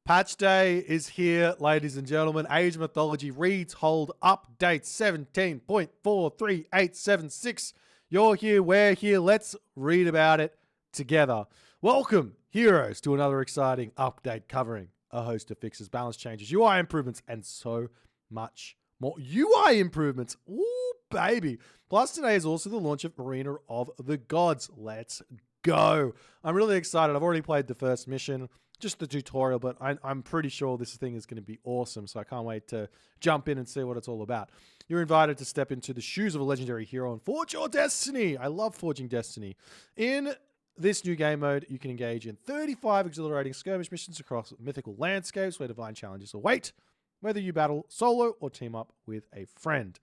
Patch day is here, ladies and gentlemen. Age of Mythology Retold update 17.43876. You're here, we're here. Let's read about it together. Welcome, heroes, to another exciting update covering a host of fixes, balance changes, UI improvements, and so much more. UI improvements. Ooh, baby. Plus, today is also the launch of Arena of the Gods. Let's go. I'm really excited. I've already played the first mission, just the tutorial, but I'm pretty sure this thing is going to be awesome, so I can't wait to jump in and see what it's all about. You're invited to step into the shoes of a legendary hero and forge your destiny. I love forging destiny. In this new game mode, you can engage in 35 exhilarating skirmish missions across mythical landscapes where divine challenges await, whether you battle solo or team up with a friend.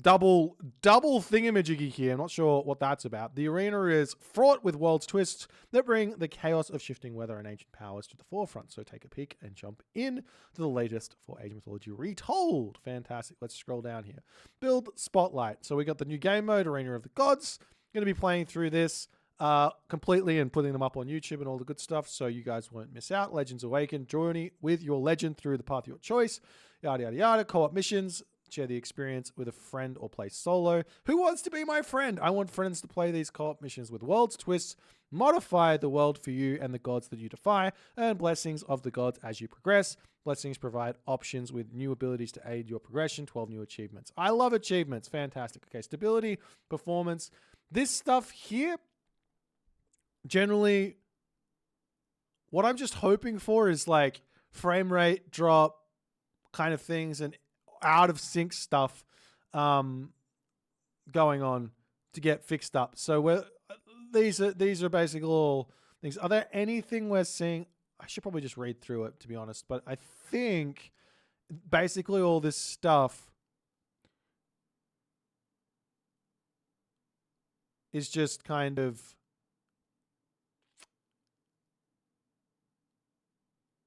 Double thingamajiggy here. I'm not sure what that's about. The arena is fraught with world's twists that bring the chaos of shifting weather and ancient powers to the forefront. So take a peek and jump in to the latest for Age of Mythology Retold. Fantastic. Let's scroll down here. Build Spotlight. So we got the new game mode, Arena of the Gods. Going to be playing through this completely and putting them up on YouTube and all the good stuff, so you guys won't miss out. Legends Awaken. Journey with your legend through the path of your choice. Yada, yada, yada. Co-op missions. Share the experience with a friend or play solo. Who wants to be my friend? I want friends to play these co-op missions with world's twists. Modify the world for you and the gods that you defy. Earn blessings of the gods as you progress. Blessings provide options with new abilities to aid your progression. 12 new achievements. I love achievements. Fantastic. Okay, stability, performance. This stuff here, generally, what I'm just hoping for is like frame rate drop kind of things and out of sync stuff going on to get fixed up. So these are basically all things. Are there anything we're seeing? I should probably just read through it, to be honest, but I think basically all this stuff is just kind of,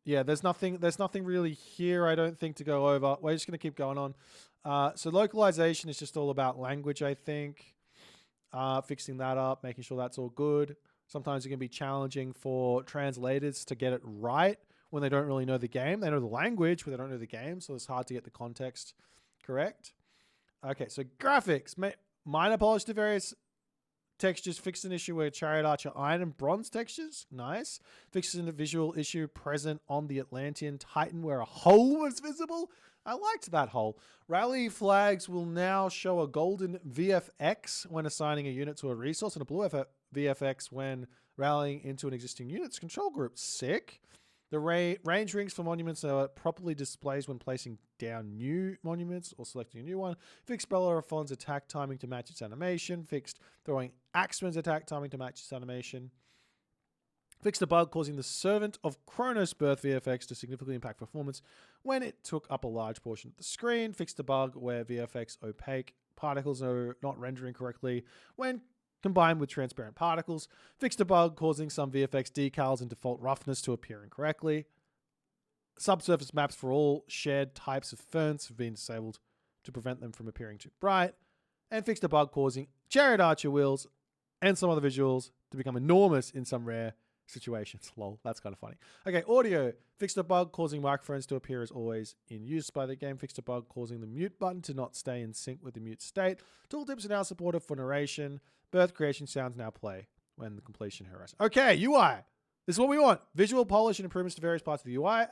yeah, there's nothing really here, I don't think, to go over. We're just going to keep going on. So localization is just all about language, I think. Fixing that up, making sure that's all good. Sometimes it can be challenging for translators to get it right when they don't really know the game. They know the language, but they don't know the game, so it's hard to get the context correct. Okay, so graphics. Minor polish to various textures. Fixed an issue where Chariot Archer iron and bronze textures. Nice. Fixed a visual issue present on the Atlantean Titan where a hole was visible. I liked that hole. Rally flags will now show a golden VFX when assigning a unit to a resource and a blue VFX when rallying into an existing unit's control group. Sick. The range rings for monuments are properly displayed when placing down new monuments or selecting a new one. Fixed Bellerophon's attack timing to match its animation. Fixed throwing Axeman's attack timing to match its animation. Fixed a bug causing the Servant of Kronos Birth VFX to significantly impact performance when it took up a large portion of the screen. Fixed a bug where VFX opaque particles are not rendering correctly when combined with transparent particles. Fixed a bug causing some VFX decals and default roughness to appear incorrectly. Subsurface maps for all shared types of ferns have been disabled to prevent them from appearing too bright. And fixed a bug causing Chariot Archer wheels and some other visuals to become enormous in some rare situations. Lol, that's kind of funny. Okay, audio. Fixed a bug causing microphones to appear as always in use by the game. Fixed a bug causing the mute button to not stay in sync with the mute state. Tooltips are now supported for narration. Birth creation sounds now play when the completion harass. Okay, UI. This is what we want. Visual polish and improvements to various parts of the UI.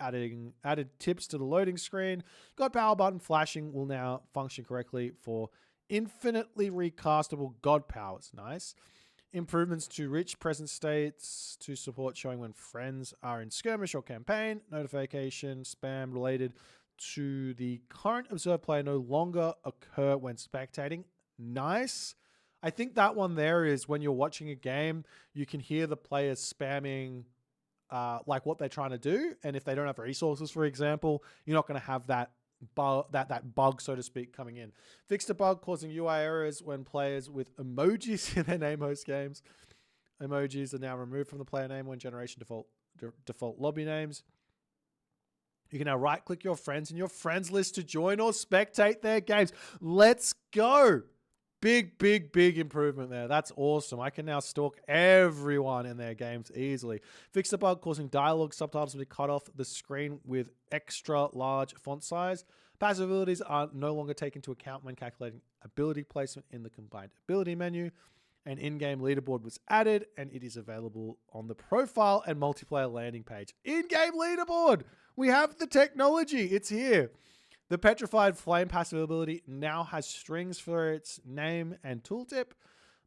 Added tips to the loading screen. God power button flashing will now function correctly for infinitely recastable God powers. Nice. Improvements to rich present states to support showing when friends are in skirmish or campaign. Notification spam related to the current observed player no longer occur when spectating. Nice. I think that one there is when you're watching a game, you can hear the players spamming like what they're trying to do. And if they don't have resources, for example, you're not going to have that bug, so to speak, coming in. Fixed a bug causing UI errors when players with emojis in their name host games. Emojis are now removed from the player name when generation default lobby names. You can now right-click your friends in your friends list to join or spectate their games. Let's go. big improvement there. That's awesome. I can now stalk everyone in their games easily. Fix the bug causing dialogue subtitles to be cut off the screen with extra large font size. Passive abilities are no longer taken into account when calculating ability placement in the combined ability menu. An in-game leaderboard was added, and it is available on the profile and multiplayer landing page. In-game leaderboard! We have the technology. It's here. The Petrified Flame passive ability now has strings for its name and tooltip.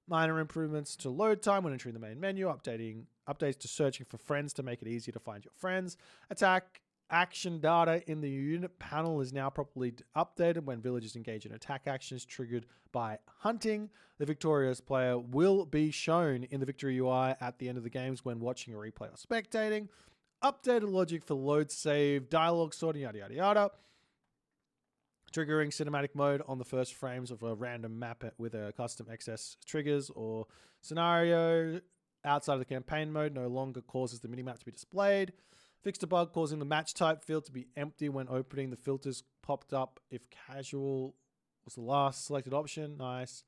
Minor improvements to load time when entering the main menu. Updates to searching for friends to make it easier to find your friends. Attack action data in the unit panel is now properly updated when villagers engage in attack actions triggered by hunting. The victorious player will be shown in the victory UI at the end of the games when watching a replay or spectating. Updated logic for load save, dialogue sorting, yada yada yada. Triggering cinematic mode on the first frames of a random map with a custom excess triggers or scenario outside of the campaign mode no longer causes the minimap to be displayed. Fixed a bug causing the match type field to be empty when opening. The filters popped up if casual was the last selected option. Nice.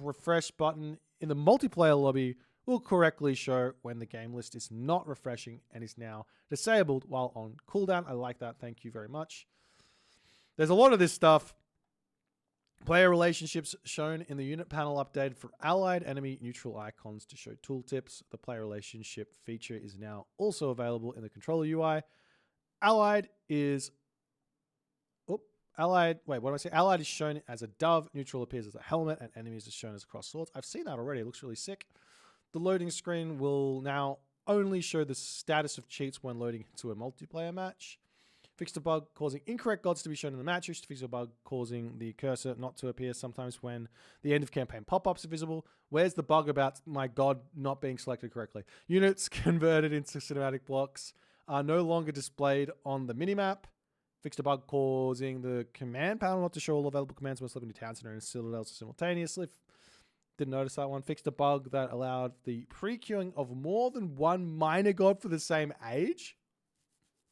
Refresh button in the multiplayer lobby will correctly show when the game list is not refreshing and is now disabled while on cooldown. I like that. Thank you very much. There's a lot of this stuff. Player relationships shown in the unit panel updated for allied, enemy, neutral icons to show tooltips. The player relationship feature is now also available in the controller UI. Allied is... Allied is shown as a dove, neutral appears as a helmet, and enemies is shown as cross swords. I've seen that already. It looks really sick. The loading screen will now only show the status of cheats when loading into a multiplayer match. Fixed a bug causing incorrect gods to be shown in the match. Fixed a bug causing the cursor not to appear sometimes when the end of campaign pop-ups are visible. Where's the bug about my god not being selected correctly? Units converted into cinematic blocks are no longer displayed on the minimap. Fixed a bug causing the command panel not to show all available commands when selecting town center and citadels simultaneously. Didn't notice that one. Fixed a bug that allowed the pre-queuing of more than one minor god for the same age.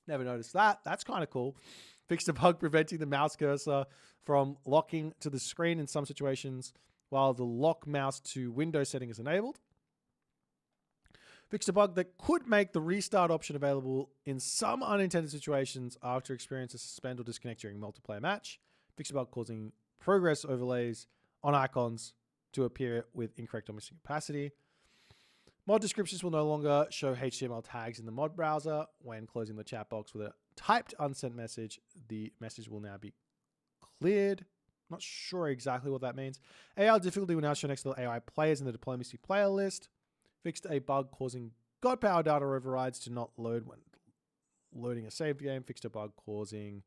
Never noticed that. That's kind of cool. Fixed a bug preventing the mouse cursor from locking to the screen in some situations while the lock mouse to window setting is enabled. Fixed a bug that could make the restart option available in some unintended situations after experiencing a suspend or disconnect during multiplayer match. Fixed a bug causing progress overlays on icons to appear with incorrect or missing opacity. Mod descriptions will no longer show HTML tags in the mod browser. When closing the chat box with a typed unsent message, the message will now be cleared. Not sure exactly what that means. AI difficulty will now show next to the AI players in the diplomacy player list. Fixed a bug causing god power data overrides to not load when loading a saved game. Fixed a bug causing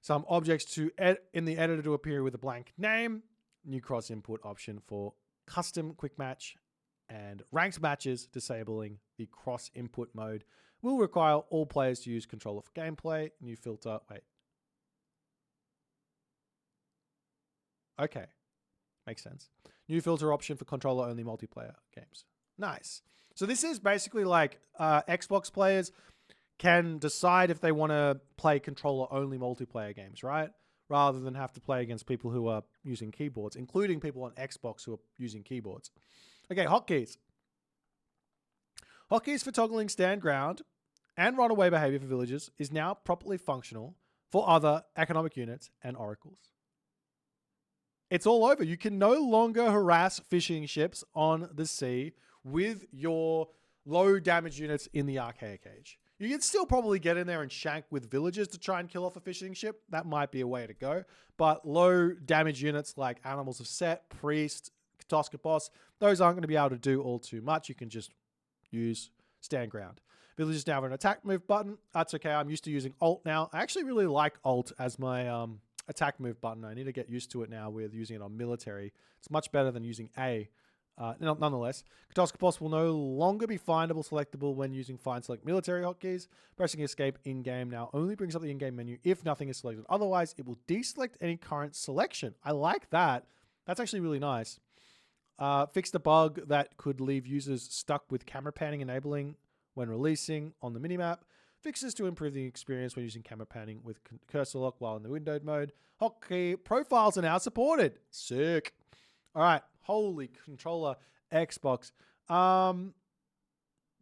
some objects in the editor to appear with a blank name. New cross input option for custom quick match. And ranked matches disabling the cross input mode will require all players to use controller for gameplay. New filter. Okay. Makes sense. New filter option for controller only multiplayer games. Nice. So this is basically like Xbox players can decide if they want to play controller only multiplayer games, right? Rather than have to play against people who are using keyboards, including people on Xbox who are using keyboards. Okay, hotkeys. Hotkeys for toggling stand ground and runaway behavior for villagers is now properly functional for other economic units and oracles. It's all over. You can no longer harass fishing ships on the sea with your low damage units in the archaic age. You can still probably get in there and shank with villagers to try and kill off a fishing ship. That might be a way to go. But low damage units like Animals of Set, Priest, Katoska Boss, those aren't going to be able to do all too much. You can just use stand ground. Villagers now have an attack move button. That's okay. I'm used to using Alt now. I actually really like Alt as my attack move button. I need to get used to it now with using it on military. It's much better than using A. Nonetheless, Katoska Boss will no longer be findable selectable when using find select military hotkeys. Pressing escape in-game now only brings up the in-game menu if nothing is selected. Otherwise, it will deselect any current selection. I like that. That's actually really nice. Fixed a bug that could leave users stuck with camera panning enabling when releasing on the minimap. Fixes to improve the experience when using camera panning with cursor lock while in the windowed mode. Hotkey profiles are now supported. Sick. All right. Holy controller Xbox.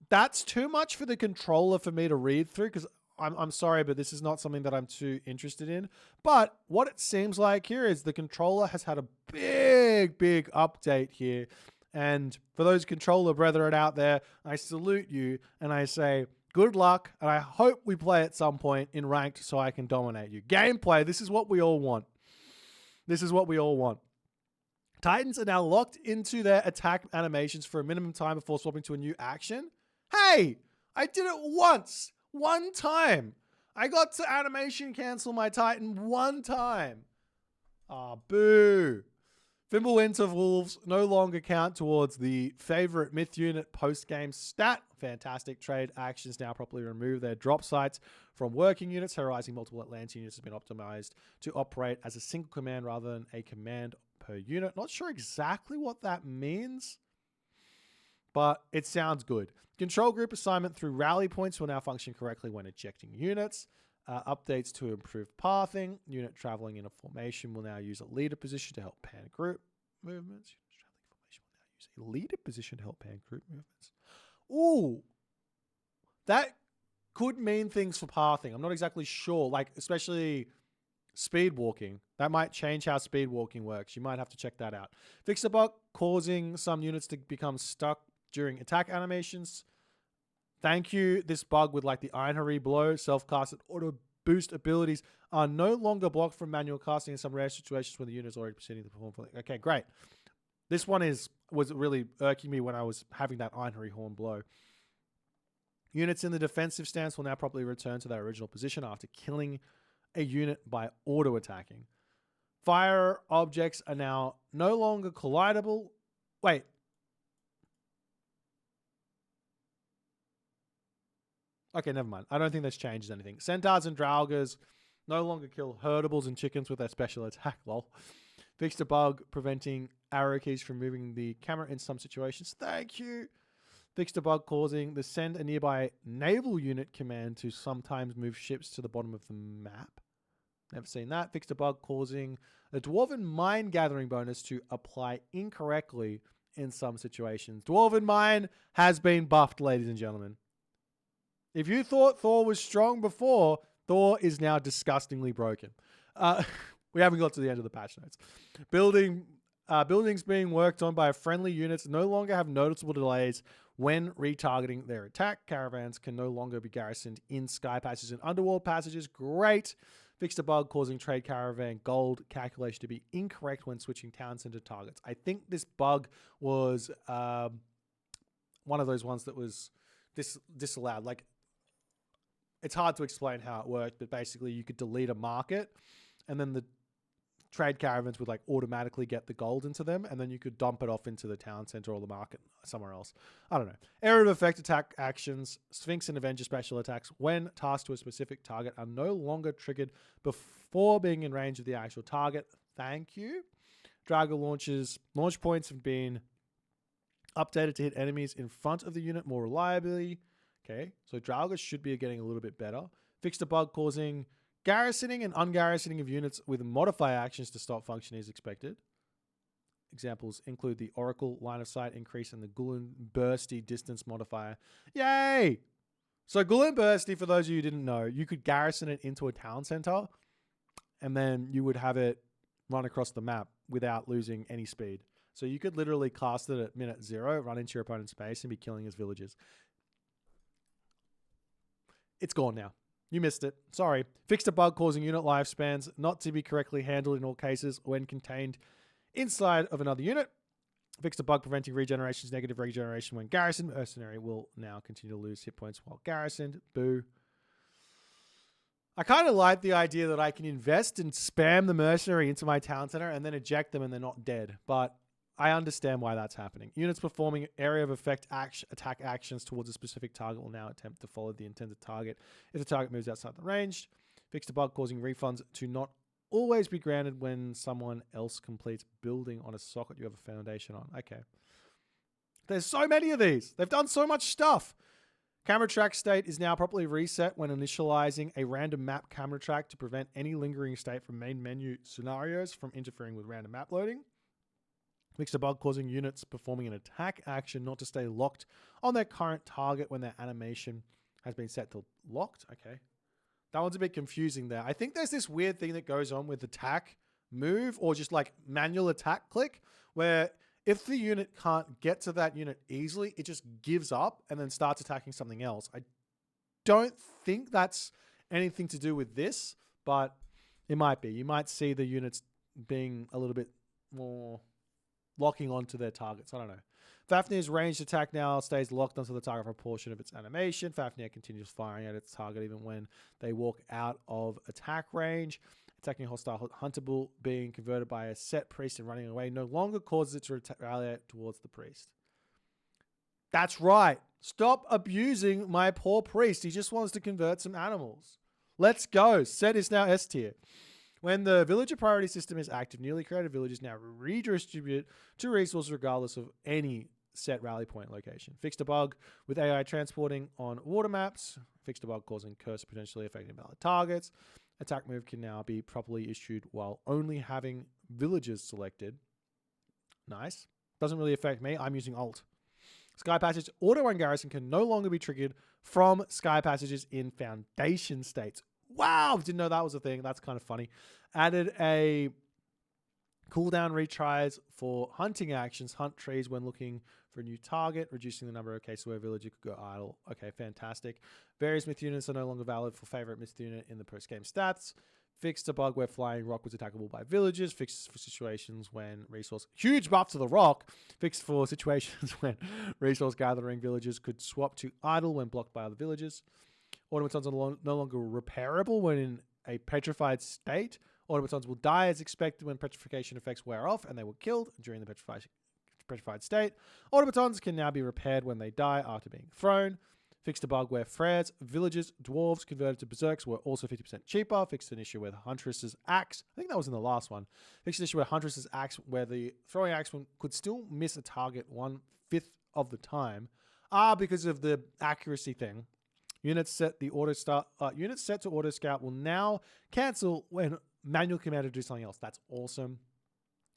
That's too much for the controller for me to read through because I'm sorry, but this is not something that I'm too interested in. But what it seems like here is the controller has had a big update here. And for those controller brethren out there, I salute you and I say good luck. And I hope we play at some point in ranked so I can dominate you. Gameplay, this is what we all want. This is what we all want. Titans are now locked into their attack animations for a minimum time before swapping to a new action. Hey, I did it once. One time. I got to animation cancel my Titan one time. Ah, boo. Thimble intervals no longer count towards the favorite myth unit post-game stat. Fantastic trade actions now properly remove their drop sites from working units. Terrorizing multiple Atlantean units has been optimized to operate as a single command rather than a command per unit. Not sure exactly what that means, but it sounds good. Control group assignment through rally points will now function correctly when ejecting units. Updates to improve pathing. Unit traveling in a formation will now use a leader position to help pan group movements. Unit traveling formation will now use a leader position to help pan group movements. Ooh, that could mean things for pathing. I'm not exactly sure, like especially speed walking. That might change how speed walking works. You might have to check that out. Fix the bug causing some units to become stuck during attack animations. Thank you. This bug with like the Einherry blow, self-casted auto boost abilities are no longer blocked from manual casting in some rare situations when the unit is already proceeding to perform. Okay, great. This one was really irking me when I was having that Einherry horn blow. Units in the defensive stance will now properly return to their original position after killing a unit by auto-attacking. Fire objects are now no longer collidable. Wait. Okay, never mind. I don't think this changes anything. Centaurs and Draugrs no longer kill herdables and chickens with their special attack, lol. Fixed a bug preventing arrow keys from moving the camera in some situations. Thank you. Fixed a bug causing the send a nearby naval unit command to sometimes move ships to the bottom of the map. Never seen that. Fixed a bug causing a Dwarven Mine gathering bonus to apply incorrectly in some situations. Dwarven Mine has been buffed, ladies and gentlemen. If you thought Thor was strong before, Thor is now disgustingly broken. We haven't got to the end of the patch notes. Buildings being worked on by friendly units no longer have noticeable delays when retargeting their attack. Caravans can no longer be garrisoned in sky passages and underworld passages. Great. Fixed a bug causing trade caravan gold calculation to be incorrect when switching town center targets. I think this bug was one of those ones that was disallowed. Like, it's hard to explain how it worked, but basically you could delete a market and then the trade caravans would like automatically get the gold into them and then you could dump it off into the town center or the market somewhere else. I don't know. Area of effect attack actions, Sphinx and Avenger special attacks when tasked to a specific target are no longer triggered before being in range of the actual target. Thank you. Draugr launch points have been updated to hit enemies in front of the unit more reliably. Okay, so Draugr should be getting a little bit better. Fixed a bug causing garrisoning and ungarrisoning of units with modify actions to stop functioning as expected. Examples include the Oracle line of sight increase and the Gulen Bursty distance modifier. Yay! So Gulen Bursty, for those of you who didn't know, you could garrison it into a town center and then you would have it run across the map without losing any speed. So you could literally cast it at minute 0, run into your opponent's base and be killing his villagers. It's gone now. You missed it. Sorry. Fixed a bug causing unit lifespans not to be correctly handled in all cases when contained inside of another unit. Fixed a bug preventing regenerations, negative regeneration when garrisoned. Mercenary will now continue to lose hit points while garrisoned. Boo. I kind of like the idea that I can invest and spam the mercenary into my town center and then eject them and they're not dead. But I understand why that's happening. Units performing area of effect attack actions towards a specific target will now attempt to follow the intended target if the target moves outside the range. Fixed a bug causing refunds to not always be granted when someone else completes building on a socket you have a foundation on. Okay. There's so many of these. They've done so much stuff. Camera track state is now properly reset when initializing a random map camera track to prevent any lingering state from main menu scenarios from interfering with random map loading. Fixed a bug causing units performing an attack action not to stay locked on their current target when their animation has been set to locked. Okay. That one's a bit confusing there. I think there's this weird thing that goes on with attack move or just like manual attack click where if the unit can't get to that unit easily, it just gives up and then starts attacking something else. I don't think that's anything to do with this, but it might be. You might see the units being a little bit more locking onto their targets. I don't know. Fafnir's ranged attack now stays locked onto the target for a portion of its animation. Fafnir continues firing at its target even when they walk out of attack range. Attacking hostile huntable being converted by a set priest and running away no longer causes it to retaliate towards the priest. That's right. Stop abusing my poor priest. He just wants to convert some animals. Let's go. Set is now S tier. When the villager priority system is active, newly created villages now redistribute to resources regardless of any set rally point location. Fixed a bug with AI transporting on water maps. Fixed a bug causing curse potentially affecting valid targets. Attack move can now be properly issued while only having villagers selected. Nice. Doesn't really affect me. I'm using Alt. Sky Passage auto run garrison can no longer be triggered from Sky Passages in foundation states. Wow, didn't know that was a thing. That's kind of funny. Added a cooldown retries for hunting actions. Hunt trees when looking for a new target, reducing the number of cases where a villager could go idle. Okay, fantastic. Various myth units are no longer valid for favorite myth unit in the post-game stats. Fixed a bug where flying rock was attackable by villagers. Fixed for situations when resource... Huge buff to the rock. Fixed for situations when resource gathering villagers could swap to idle when blocked by other villagers. Automatons are no longer repairable when in a petrified state. Automatons will die as expected when petrification effects wear off, and they were killed during the petrified state. Automatons can now be repaired when they die after being thrown. Fixed a bug where Freres, villagers, dwarves converted to berserks were also 50% cheaper. Fixed an issue with Huntress's axe. I think that was in the last one. Fixed an issue with Huntress's axe where the throwing axe could still miss a target 1/5 of the time. Because of the accuracy thing. Units set to auto scout will now cancel when manual command to do something else. That's awesome.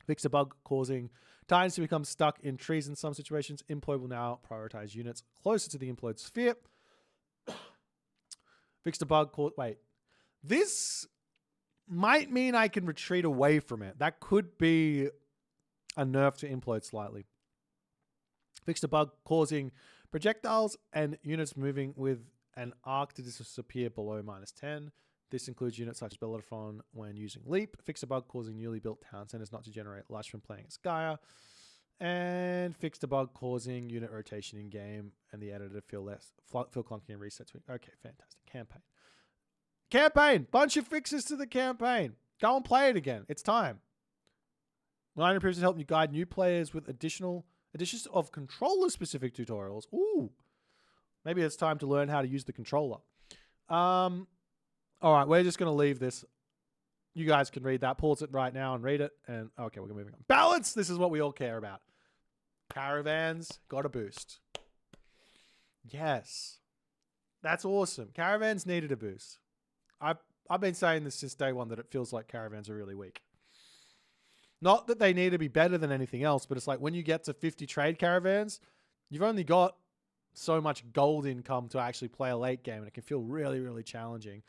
Fix a bug causing Titans to become stuck in trees in some situations. Implode will now prioritize units closer to the implode sphere. Fixed a bug called... Wait. This might mean I can retreat away from it. That could be a nerf to implode slightly. Fixed a bug causing projectiles and units moving with an arc to disappear below -10. This includes units such as Bellerophon when using Leap. Fix a bug causing newly built town centers not to generate lush from playing as Gaia. And fixed a bug causing unit rotation in game and the editor feel clunky and reset to it. Okay, fantastic. Campaign! Bunch of fixes to the campaign. Go and play it again. It's time. Line improves to help you guide new players with additions of controller-specific tutorials. Ooh. Maybe it's time to learn how to use the controller. All right, we're just going to leave this. You guys can read that. Pause it right now and read it. And okay, we're moving on. Balance. This is what we all care about. Caravans got a boost. Yes. That's awesome. Caravans needed a boost. I've been saying this since day one that it feels like caravans are really weak. Not that they need to be better than anything else, but it's like when you get to 50 trade caravans, you've only got so much gold income to actually play a late game, and it can feel really, really challenging.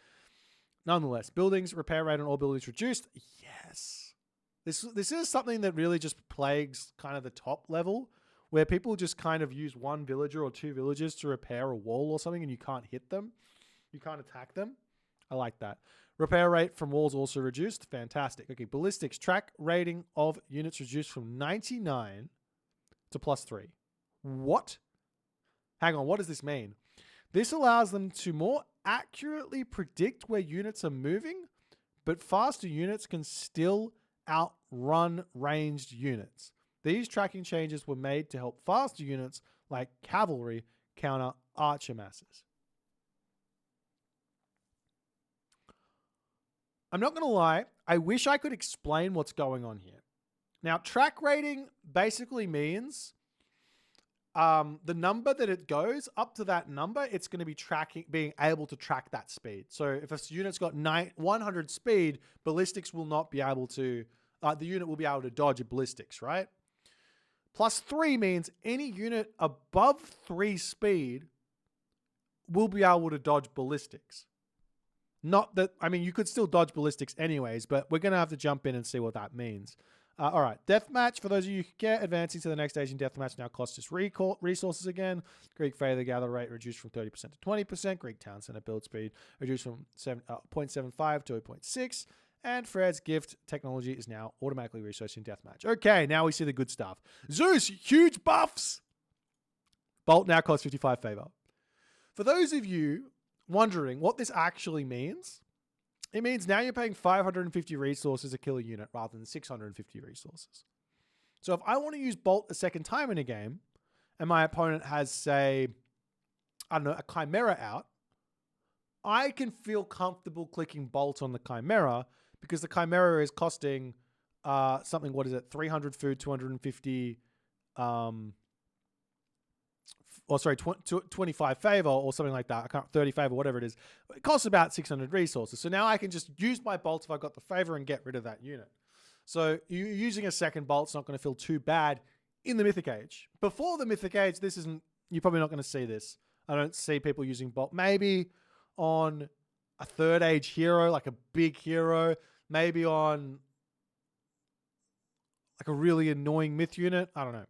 Nonetheless, buildings, repair rate on all buildings reduced. Yes. This is something that really just plagues kind of the top level, where people just kind of use one villager or two villagers to repair a wall or something, and you can't hit them. You can't attack them. I like that. Repair rate from walls also reduced. Fantastic. Okay, ballistics. Track rating of units reduced from 99 to +3. What? Hang on, what does this mean? This allows them to more accurately predict where units are moving, but faster units can still outrun ranged units. These tracking changes were made to help faster units like cavalry counter archer masses. I'm not going to lie, I wish I could explain what's going on here. Now, track rating basically means the number that it goes up to that number, it's going to be being able to track that speed. So if a unit's got 100 speed, ballistics will not be able to, the unit will be able to dodge a ballistics, right? +3 means any unit above 3 speed will be able to dodge ballistics. Not that, I mean, you could still dodge ballistics anyways, but we're going to have to jump in and see what that means. All right, Deathmatch, for those of you who care, advancing to the next stage in Deathmatch now costs us resources again. Greek Failure Gather Rate reduced from 30% to 20%. Greek Town Center build speed reduced from 0.75 to 0.6. And Fred's Gift technology is now automatically resourced in Deathmatch. Okay, now we see the good stuff. Zeus, huge buffs! Bolt now costs 55 favor. For those of you wondering what this actually means, it means now you're paying 550 resources to kill a unit rather than 650 resources. So if I want to use Bolt a second time in a game, and my opponent has, say, I don't know, a Chimera out, I can feel comfortable clicking Bolt on the Chimera because the Chimera is costing something, what is it, 300 food, 250, 25 favor or something like that. I can't, 30 favor, whatever it is. It costs about 600 resources. So now I can just use my bolt if I've got the favor and get rid of that unit. So you using a second bolt's not going to feel too bad in the Mythic Age. Before the Mythic Age, this isn't, you're probably not going to see this. I don't see people using bolt. Maybe on a third age hero, like a big hero, maybe on like a really annoying myth unit. I don't know.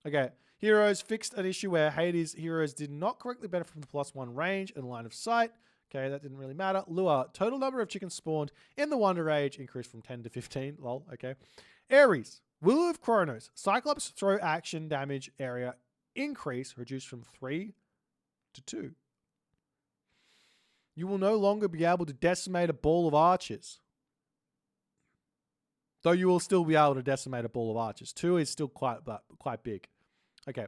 Okay. Heroes fixed an issue where Hades heroes did not correctly benefit from the +1 range and line of sight. Okay, that didn't really matter. Lure, total number of chickens spawned in the Wonder Age increased from 10 to 15. Lol, okay. Ares, Will of Kronos, Cyclops throw action damage area increase reduced from 3 to 2. You will no longer be able to decimate a ball of archers. Though you will still be able to decimate a ball of archers. 2 is still quite big. Okay,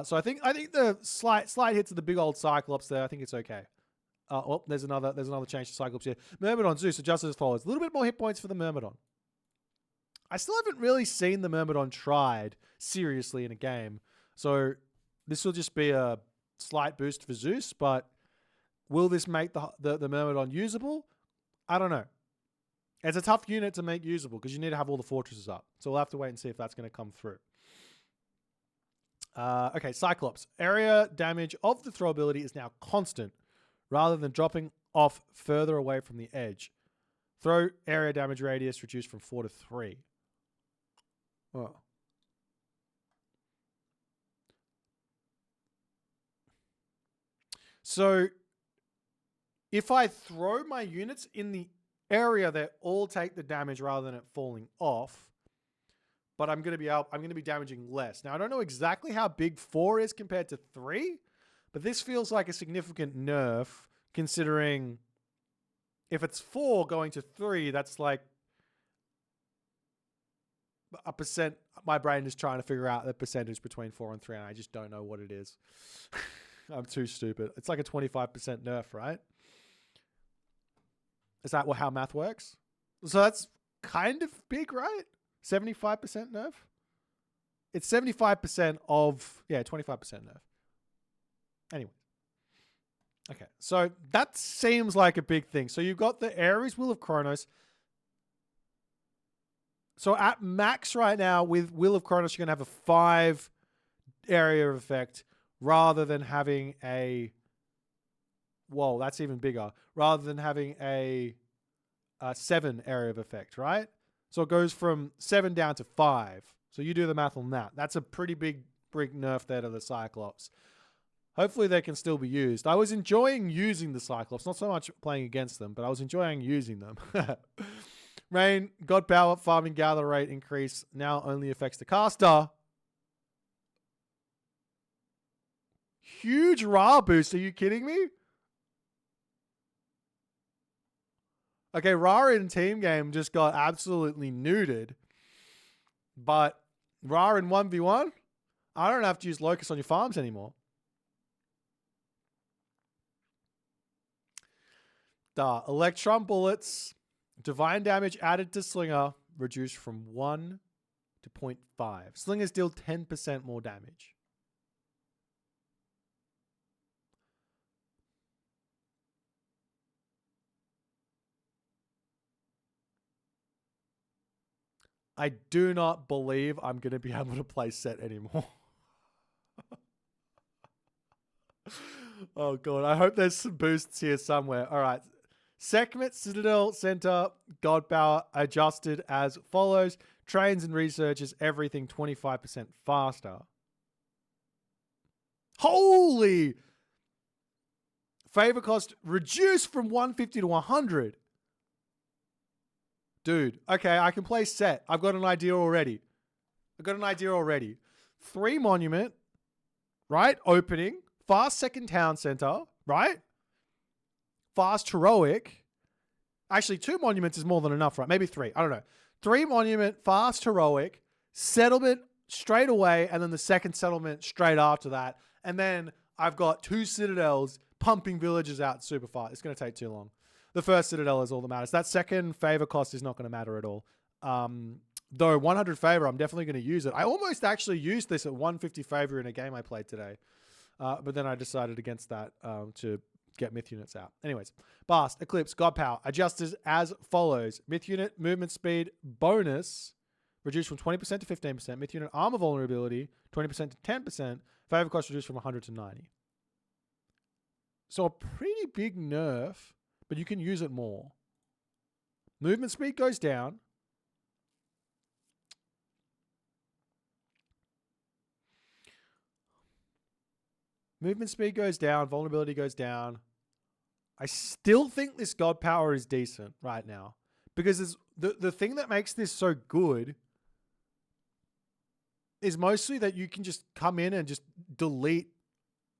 so I think the slight hits of the big old Cyclops there. I think it's okay. Oh, there's another change to Cyclops here. Myrmidon Zeus adjusted as follows: a little bit more hit points for the Myrmidon. I still haven't really seen the Myrmidon tried seriously in a game, so this will just be a slight boost for Zeus. But will this make the Myrmidon usable? I don't know. It's a tough unit to make usable because you need to have all the fortresses up. So we'll have to wait and see if that's going to come through. Okay, Cyclops. Area damage of the throw ability is now constant rather than dropping off further away from the edge. Throw area damage radius reduced from 4 to 3. Oh. So if I throw my units in the area, they all take the damage rather than it falling off. But I'm going to be damaging less. Now, I don't know exactly how big 4 is compared to 3, but this feels like a significant nerf considering if it's 4 going to 3, that's like a percent. My brain is trying to figure out the percentage between 4 and 3, and I just don't know what it is. I'm too stupid. It's like a 25% nerf, right? Is that how math works? So that's kind of big, right? 75% nerf? It's 75% of, 25% nerf. Anyway. Okay, so that seems like a big thing. So you've got the Ares Will of Kronos. So at max right now with Will of Kronos, you're going to have a 5 area of effect rather than having a... Whoa, that's even bigger. Rather than having a 7 area of effect, right? So it goes from 7 down to 5. So you do the math on that. That's a pretty big nerf there to the Cyclops. Hopefully they can still be used. I was enjoying using the Cyclops. Not so much playing against them, but I was enjoying using them. Rain, God Power, Farming Gather Rate increase now only affects the caster. Huge Ra boost. Are you kidding me? Okay, Ra in team game just got absolutely neutered. But Ra in 1v1, I don't have to use Locust on your farms anymore. Electron bullets, divine damage added to Slinger, reduced from 1 to 0.5. Slingers deal 10% more damage. I do not believe I'm going to be able to play set anymore. Oh, God. I hope there's some boosts here somewhere. All right. Sekhmet, Citadel, Center, God Power adjusted as follows. Trains and researches, everything 25% faster. Holy! Favor cost reduced from 150 to 100. Dude, okay, I can play set. I've got an idea already. 3 monument, right? Opening. Fast second town center, right? Fast heroic. Actually, 2 monuments is more than enough, right? Maybe 3. I don't know. 3 monument, fast heroic, settlement straight away, and then the second settlement straight after that. And then I've got 2 citadels pumping villages out super fast. It's going to take too long. The first citadel is all that matters. That second favor cost is not going to matter at all. Though 100 favor, I'm definitely going to use it. I almost actually used this at 150 favor in a game I played today. But then I decided against that to get myth units out. Anyways, Blast, Eclipse, God Power, adjusted as follows. Myth unit, movement speed, bonus, reduced from 20% to 15%. Myth unit, armor vulnerability, 20% to 10%. Favor cost reduced from 100 to 90. So a pretty big nerf, but you can use it more. Movement speed goes down. Movement speed goes down. Vulnerability goes down. I still think this God Power is decent right now. Because the thing that makes this so good is mostly that you can just come in and just delete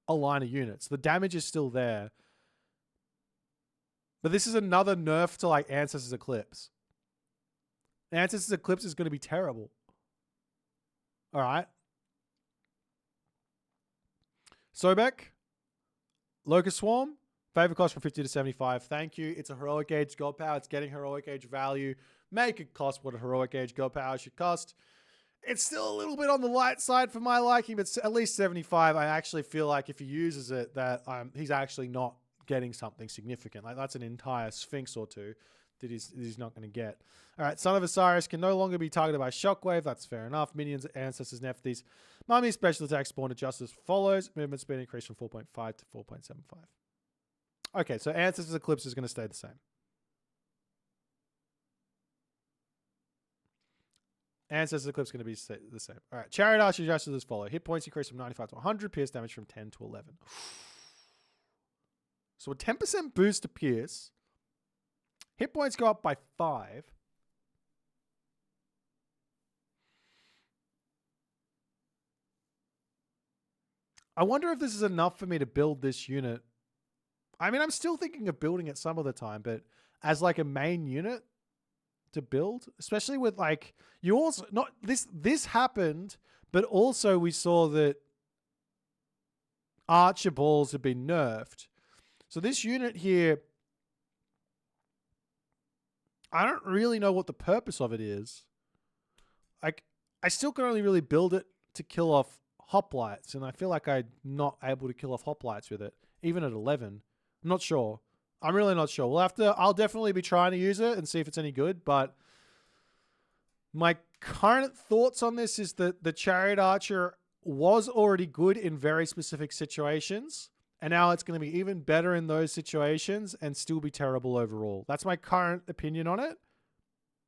a line of units. The damage is still there. But this is another nerf to like Ancestors Eclipse. Ancestors Eclipse is going to be terrible. All right. Sobek, Locust Swarm, favor cost from 50 to 75. Thank you. It's a heroic age God Power. It's getting heroic age value. Make it cost what a heroic age God Power should cost. It's still a little bit on the light side for my liking, but at least 75. I actually feel like if he uses it, that he's actually not getting something significant. Like that's an entire Sphinx or two that he's not going to get. All right, Son of Osiris can no longer be targeted by Shockwave. That's fair enough. Minions, Ancestors, Nephthys. Mummy special attack spawn adjust as follows. Movement speed increase from 4.5 to 4.75. Okay, so Ancestors Eclipse is going to stay the same. Ancestors Eclipse is going to be the same. All right, Chariot Archer adjusted as follows. Hit points increase from 95 to 100. Pierce damage from 10 to 11. So a 10% boost to Pierce. Hit points go up by 5. I wonder if this is enough for me to build this unit. I mean, I'm still thinking of building it some of the time, but as like a main unit to build, especially with like, you also, not this happened, but also we saw that Archer balls have been nerfed. So this unit here, I don't really know what the purpose of it is. Like, I still can only really build it to kill off hoplites, and I feel like I'm not able to kill off hoplites with it, even at 11. I'm not sure. I'm really not sure. I'll definitely be trying to use it and see if it's any good, but my current thoughts on this is that the Chariot Archer was already good in very specific situations, and now it's going to be even better in those situations and still be terrible overall. That's my current opinion on it,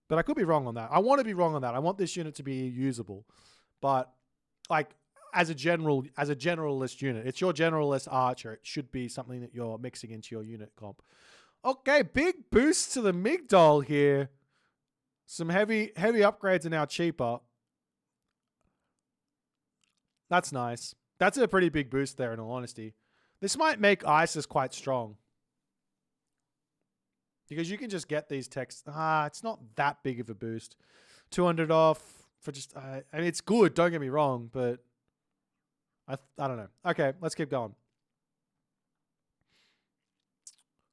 but I could be wrong on that. I want to be wrong on that. I want this unit to be usable, but like as a generalist unit, it's your generalist archer. It should be something that you're mixing into your unit comp. Okay, big boost to the Migdol here. Some heavy upgrades are now cheaper. That's nice. That's a pretty big boost there, in all honesty. This might make ISIS quite strong. Because you can just get these texts. It's not that big of a boost. 200 off for just... I mean, it's good, don't get me wrong, but... I don't know. Okay, let's keep going.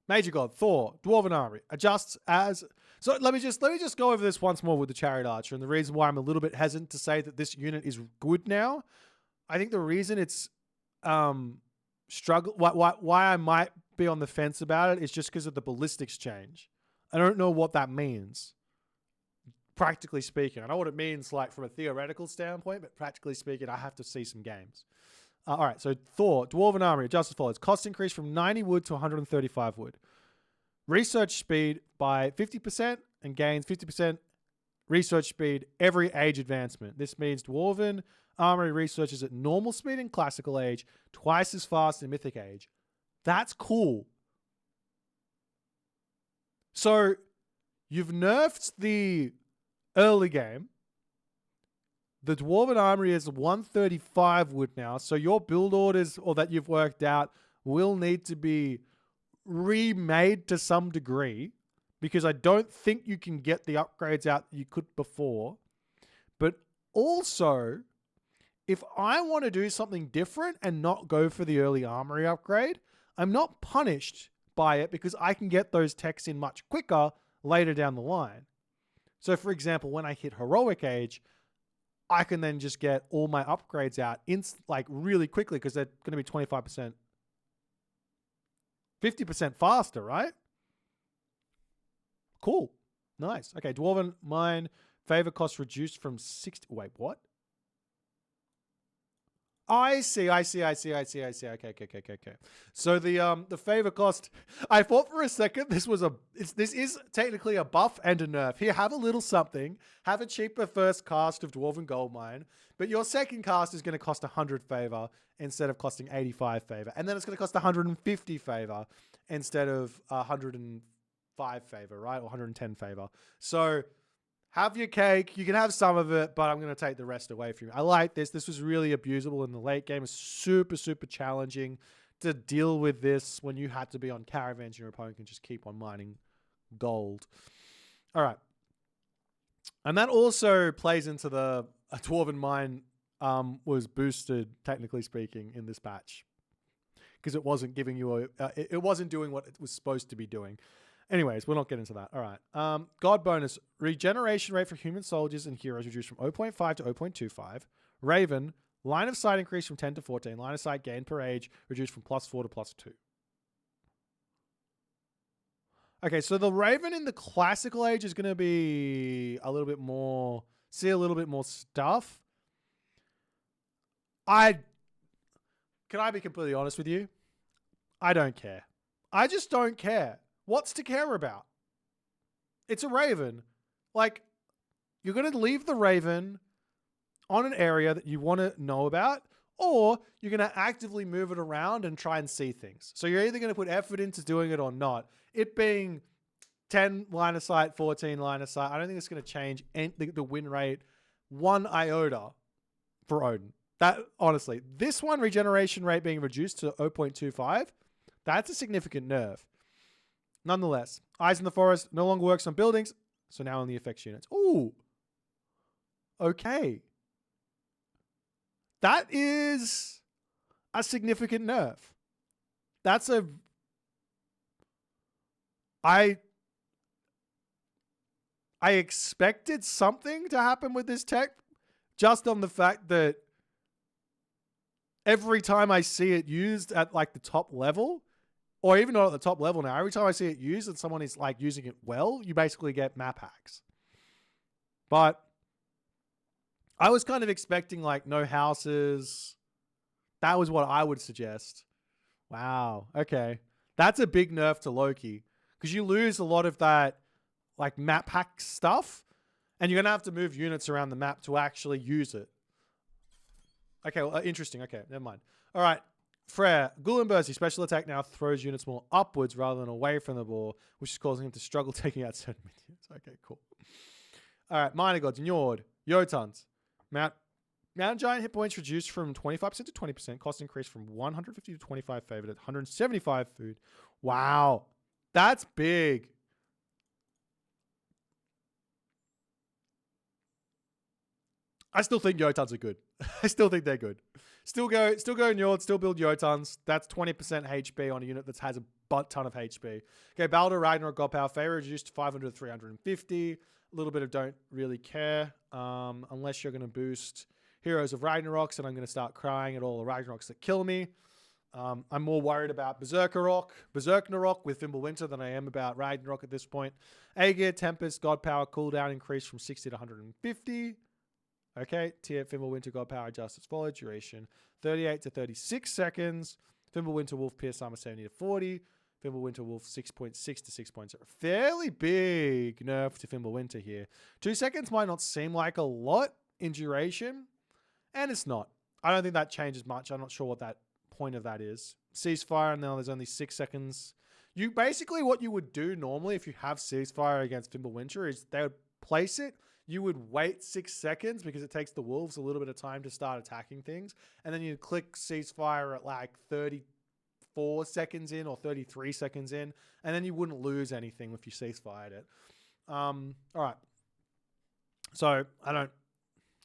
Major God, Thor, Dwarven Army, adjusts as... So let me just go over this once more with the Chariot Archer, and the reason why I'm a little bit hesitant to say that this unit is good now. I think the reason it's why I might be on the fence about it is just because of the ballistics change. I don't know what that means. Practically speaking. I know what it means like from a theoretical standpoint, but practically speaking, I have to see some games. All right, so Thor, Dwarven Armory, adjusted as follows. Cost increase from 90 wood to 135 wood. Research speed by 50% and gains 50% research speed every age advancement. This means Dwarven Armory research is at normal speed in classical age, twice as fast in mythic age. That's cool. So you've nerfed the early game. The Dwarven Armory is 135 wood now. So your build orders or that you've worked out will need to be remade to some degree because I don't think you can get the upgrades out that you could before. But also, if I want to do something different and not go for the early armory upgrade, I'm not punished by it because I can get those techs in much quicker later down the line. So for example, when I hit heroic age, I can then just get all my upgrades out like really quickly because they're going to be 25%, 50% faster, right? Cool. Nice. Okay, Dwarven Mine favor cost reduced from 60. Wait, what? I see. Okay. So the favor cost, I thought for a second this is technically a buff and a nerf. Here, have a little something. Have a cheaper first cast of Dwarven Goldmine, but your second cast is going to cost 100 favor instead of costing 85 favor. And then it's going to cost 150 favor instead of 105 favor, right? Or 110 favor. So have your cake. You can have some of it, but I'm going to take the rest away from you. I like this. This was really abusable in the late game. It's super, super challenging to deal with this when you had to be on caravans and your opponent can just keep on mining gold. All right. And that also plays into the Dwarven Mine was boosted, technically speaking, in this patch. Because it wasn't giving you it wasn't doing what it was supposed to be doing. Anyways, we'll not get into that. All right. God bonus. Regeneration rate for human soldiers and heroes reduced from 0.5 to 0.25. Raven. Line of sight increased from 10 to 14. Line of sight gain per age reduced from +4 to +2. Okay, so the Raven in the classical age is going to be a little bit more... See a little bit more stuff. Can I be completely honest with you? I don't care. I just don't care. What's to care about? It's a Raven. Like, you're going to leave the Raven on an area that you want to know about, or you're going to actively move it around and try and see things. So you're either going to put effort into doing it or not. It being 10 line of sight, 14 line of sight, I don't think it's going to change the win rate 1 iota for Odin. That, honestly, this one regeneration rate being reduced to 0.25, that's a significant nerf. Nonetheless, Eyes in the Forest no longer works on buildings, so now only affects units. Ooh. Okay. That is a significant nerf. That's a... I expected something to happen with this tech just on the fact that every time I see it used at like the top level, or even not at the top level now, every time I see it used and someone is like using it well, you basically get map hacks. But I was kind of expecting like no houses. That was what I would suggest. Wow. Okay. That's a big nerf to Loki because you lose a lot of that like map hack stuff and you're going to have to move units around the map to actually use it. Okay. Well, interesting. Okay. Never mind. All right. Freyr, Gullenberzi, special attack now throws units more upwards rather than away from the ball, which is causing him to struggle taking out certain minions. Okay, cool. All right, Minor Gods, Njord, Jotuns. Mountain Giant hit points reduced from 25% to 20%. Cost increase from 150 to 25 favored at 175 food. Wow, that's big. I still think Jotuns are good. I still think they're good. Still go Njord, still build Jotuns. That's 20% HP on a unit that has a butt ton of HP. Okay, Baldur, Ragnarok, God Power, Favor reduced to 500 to 350. A little bit of don't really care. Unless you're going to boost Heroes of Ragnaroks, and I'm going to start crying at all the Ragnaroks that kill me. I'm more worried about Berserker Rock with Fimbulwinter than I am about Ragnarok at this point. Aegir, Tempest, God Power cooldown increased from 60 to 150. Okay, tier Fimbulwinter, God Power adjusts as follows. Duration 38 to 36 seconds. Fimbulwinter Wolf Pierce Armor 70 to 40. Fimbulwinter Wolf 6.6 to 6.0. Fairly big nerf to Fimbulwinter here. 2 seconds might not seem like a lot in duration, and it's not. I don't think that changes much. I'm not sure what that point of that is. Ceasefire, and now there's only 6 seconds. You basically, what you would do normally if you have Ceasefire against Fimbulwinter is they would place it. You would wait 6 seconds because it takes the wolves a little bit of time to start attacking things. And then you'd click Ceasefire at like 34 seconds in or 33 seconds in. And then you wouldn't lose anything if you ceasefired it. All right. So I don't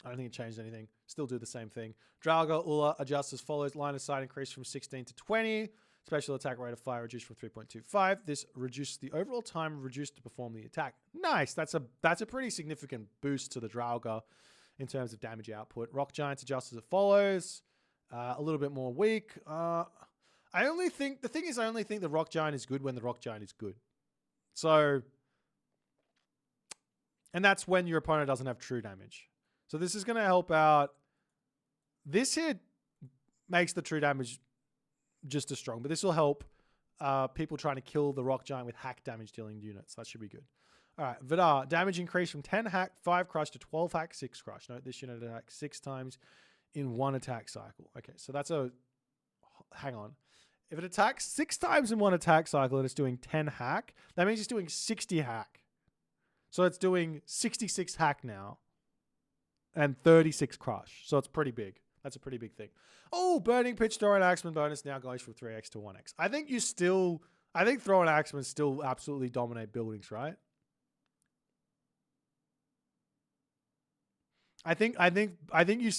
think it changed anything. Still do the same thing. Draugr Ulla adjusts as follows. Line of sight increased from 16 to 20. Special attack rate of fire reduced from 3.25. This reduces the overall time reduced to perform the attack. Nice. That's a pretty significant boost to the Draugr in terms of damage output. Rock Giants adjust as it follows. A little bit more weak. I only think the Rock Giant is good when the Rock Giant is good. So, and that's when your opponent doesn't have true damage. So this is going to help out. This hit makes the true damage just as strong, but this will help people trying to kill the Rock Giant with hack damage dealing units. That should be good. All right, Vidar, damage increased from 10 hack, 5 crush to 12 hack, 6 crush. Note this unit attacks 6 times in 1 attack cycle. Okay, so that's a... Hang on. If it attacks 6 times in 1 attack cycle and it's doing 10 hack, that means it's doing 60 hack. So it's doing 66 hack now and 36 crush. So it's pretty big. That's a pretty big thing. Oh, Burning Pitch, Throw an Axeman bonus now goes from 3x to 1x. I think Throw an Axeman still absolutely dominate buildings, right? I think you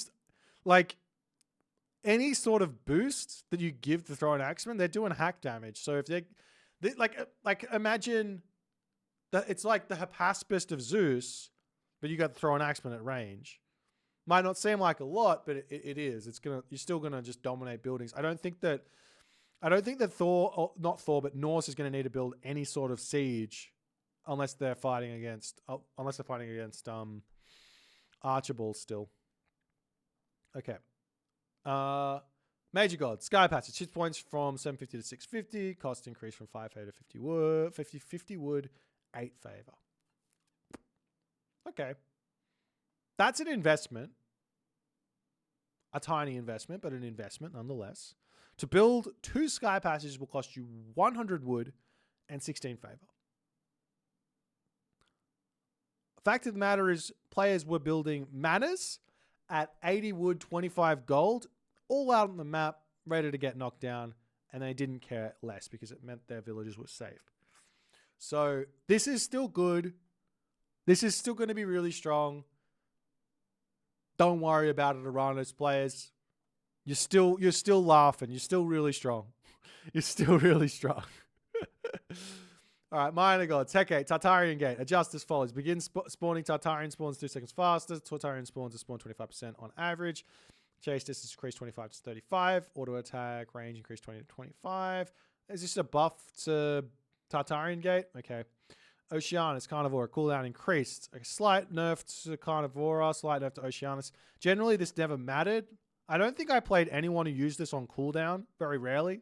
like any sort of boost that you give to Throw an Axeman, they're doing hack damage. So if they like imagine that it's like the Hypaspist of Zeus, but you got to Throw an Axeman at range. Might not seem like a lot, but it is. You're still gonna just dominate buildings. I don't think that Norse is gonna need to build any sort of siege unless they're fighting against Archibald still. Okay. Major God, Sky Passage, hit points from 750 to 650, cost increase from 5 favor to 50 wood, 8 favor. Okay. That's an investment. A tiny investment, but an investment nonetheless. To build 2 Sky Passages will cost you 100 wood and 16 favor. Fact of the matter is, players were building manors at 80 wood, 25 gold, all out on the map, ready to get knocked down, and they didn't care less because it meant their villages were safe. So this is still good. This is still going to be really strong. Don't worry about it, Aranos players. You're still laughing. You're still really strong. You're still really strong. All right, Minor Gods. Hecate, Tartarian Gate. Adjust as follows. Begin spawning Tartarian spawns 2 seconds faster. Tartarian spawns are spawned 25% on average. Chase distance increased 25 to 35. Auto attack range increased 20 to 25. Is this a buff to Tartarian Gate? Okay. Oceanus, Carnivora, cooldown increased. A slight nerf to Carnivora, slight nerf to Oceanus. Generally, this never mattered. I don't think I played anyone who used this on cooldown. Very rarely.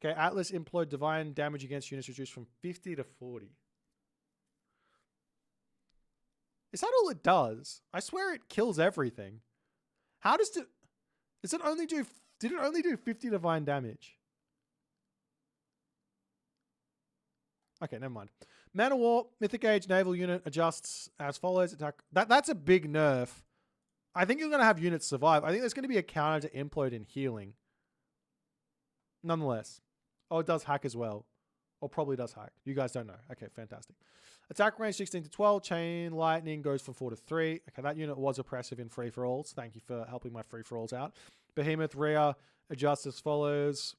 Okay, Atlas employed divine damage against units reduced from 50 to 40. Is that all it does? I swear it kills everything. How does it... Did it only do 50 divine damage? Okay, never mind. Man of War, Mythic Age naval unit adjusts as follows. Attack. That's a big nerf. I think you're going to have units survive. I think there's going to be a counter to implode in healing. Nonetheless. Oh, it does hack as well. Or probably does hack. You guys don't know. Okay, fantastic. Attack range 16 to 12. Chain Lightning goes from 4 to 3. Okay, that unit was oppressive in free-for-alls. Thank you for helping my free-for-alls out. Behemoth Rhea adjusts as follows.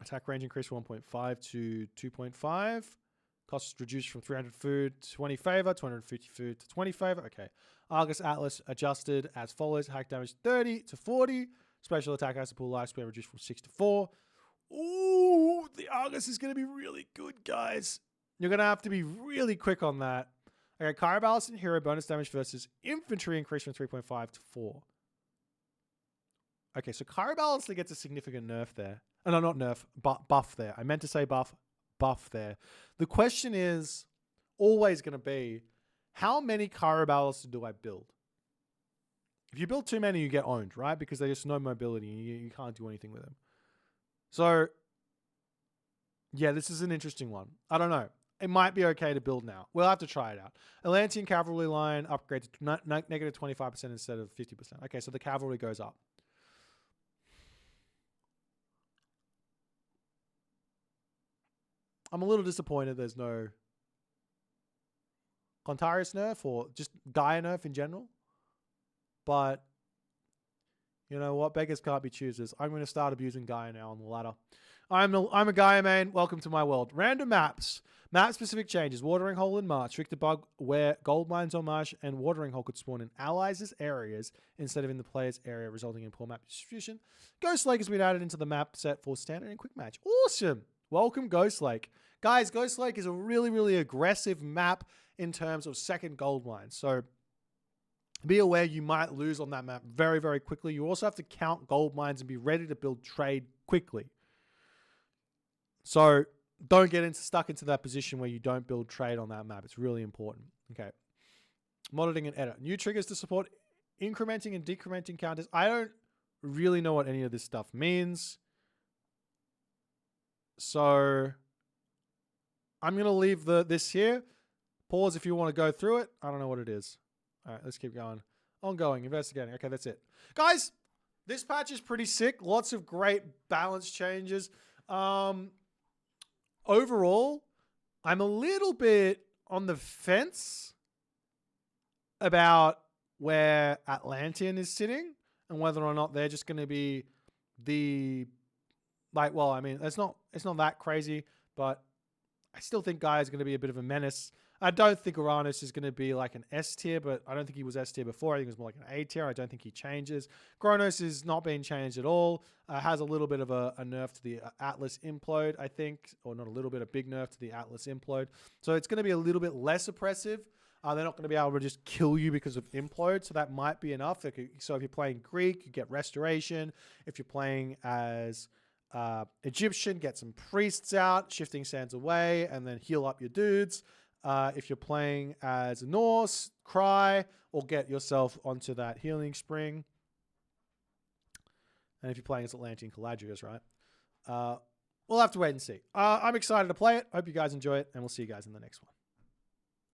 Attack range increased from 1.5 to 2.5. Costs reduced from 300 food to 20 favor, 250 food to 20 favor. Okay. Argus Atlas adjusted as follows. Hack damage 30 to 40. Special attack has to pull lifespan reduced from 6 to 4. Ooh, the Argus is going to be really good, guys. You're going to have to be really quick on that. Okay, Kyra Ballast and Hero bonus damage versus infantry increase from 3.5 to 4. Okay, so Kyra Ballast gets a significant nerf there. Oh, no, not nerf, but buff there. I meant to say buff there. The question is always going to be, how many Kyra Ballasts do I build? If you build too many, you get owned, right? Because there's just no mobility. You can't do anything with them. So, yeah, this is an interesting one. I don't know. It might be okay to build now. We'll have to try it out. Atlantean cavalry line upgrade to negative 25% instead of 50%. Okay, so the cavalry goes up. I'm a little disappointed there's no Contarius nerf or just Gaia nerf in general. But you know what? Beggars can't be choosers. I'm going to start abusing Gaia now on the ladder. I'm a Gaia main. Welcome to my world. Random maps. Map-specific changes. Watering Hole in March. Restricted bug where gold mines on Marsh and Watering Hole could spawn in allies' areas instead of in the player's area, resulting in poor map distribution. Ghost Lake has been added into the map set for standard and quick match. Awesome. Welcome, Ghost Lake. Guys, Ghost Lake is a really, really aggressive map in terms of second gold mines. So be aware you might lose on that map very, very quickly. You also have to count gold mines and be ready to build trade quickly. So don't get stuck into that position where you don't build trade on that map. It's really important. Okay. Monitoring and edit. New triggers to support incrementing and decrementing counters. I don't really know what any of this stuff means. So I'm going to leave this here. Pause if you want to go through it. I don't know what it is. All right, let's keep going. Ongoing, investigating. Okay, that's it. Guys, this patch is pretty sick. Lots of great balance changes. Overall, I'm a little bit on the fence about where Atlantean is sitting and whether or not they're just going to be well, I mean, it's not that crazy, but I still think Gaia is going to be a bit of a menace. I don't think Uranus is going to be like an S tier, but I don't think he was S tier before. I think it was more like an A tier. I don't think he changes. Kronos is not being changed at all. Has a little bit of a nerf to the Atlas implode, I think, or not a little bit, a big nerf to the Atlas implode. So it's going to be a little bit less oppressive. They're not going to be able to just kill you because of implode, so that might be enough. So if you're playing Greek, you get restoration. If you're playing as Egyptian, get some priests out, shifting sands away, and then heal up your dudes. If you're playing as Norse, cry, or get yourself onto that healing spring. And if you're playing as Atlantean Caladrius, right? We'll have to wait and see. I'm excited to play it. Hope you guys enjoy it, and we'll see you guys in the next one.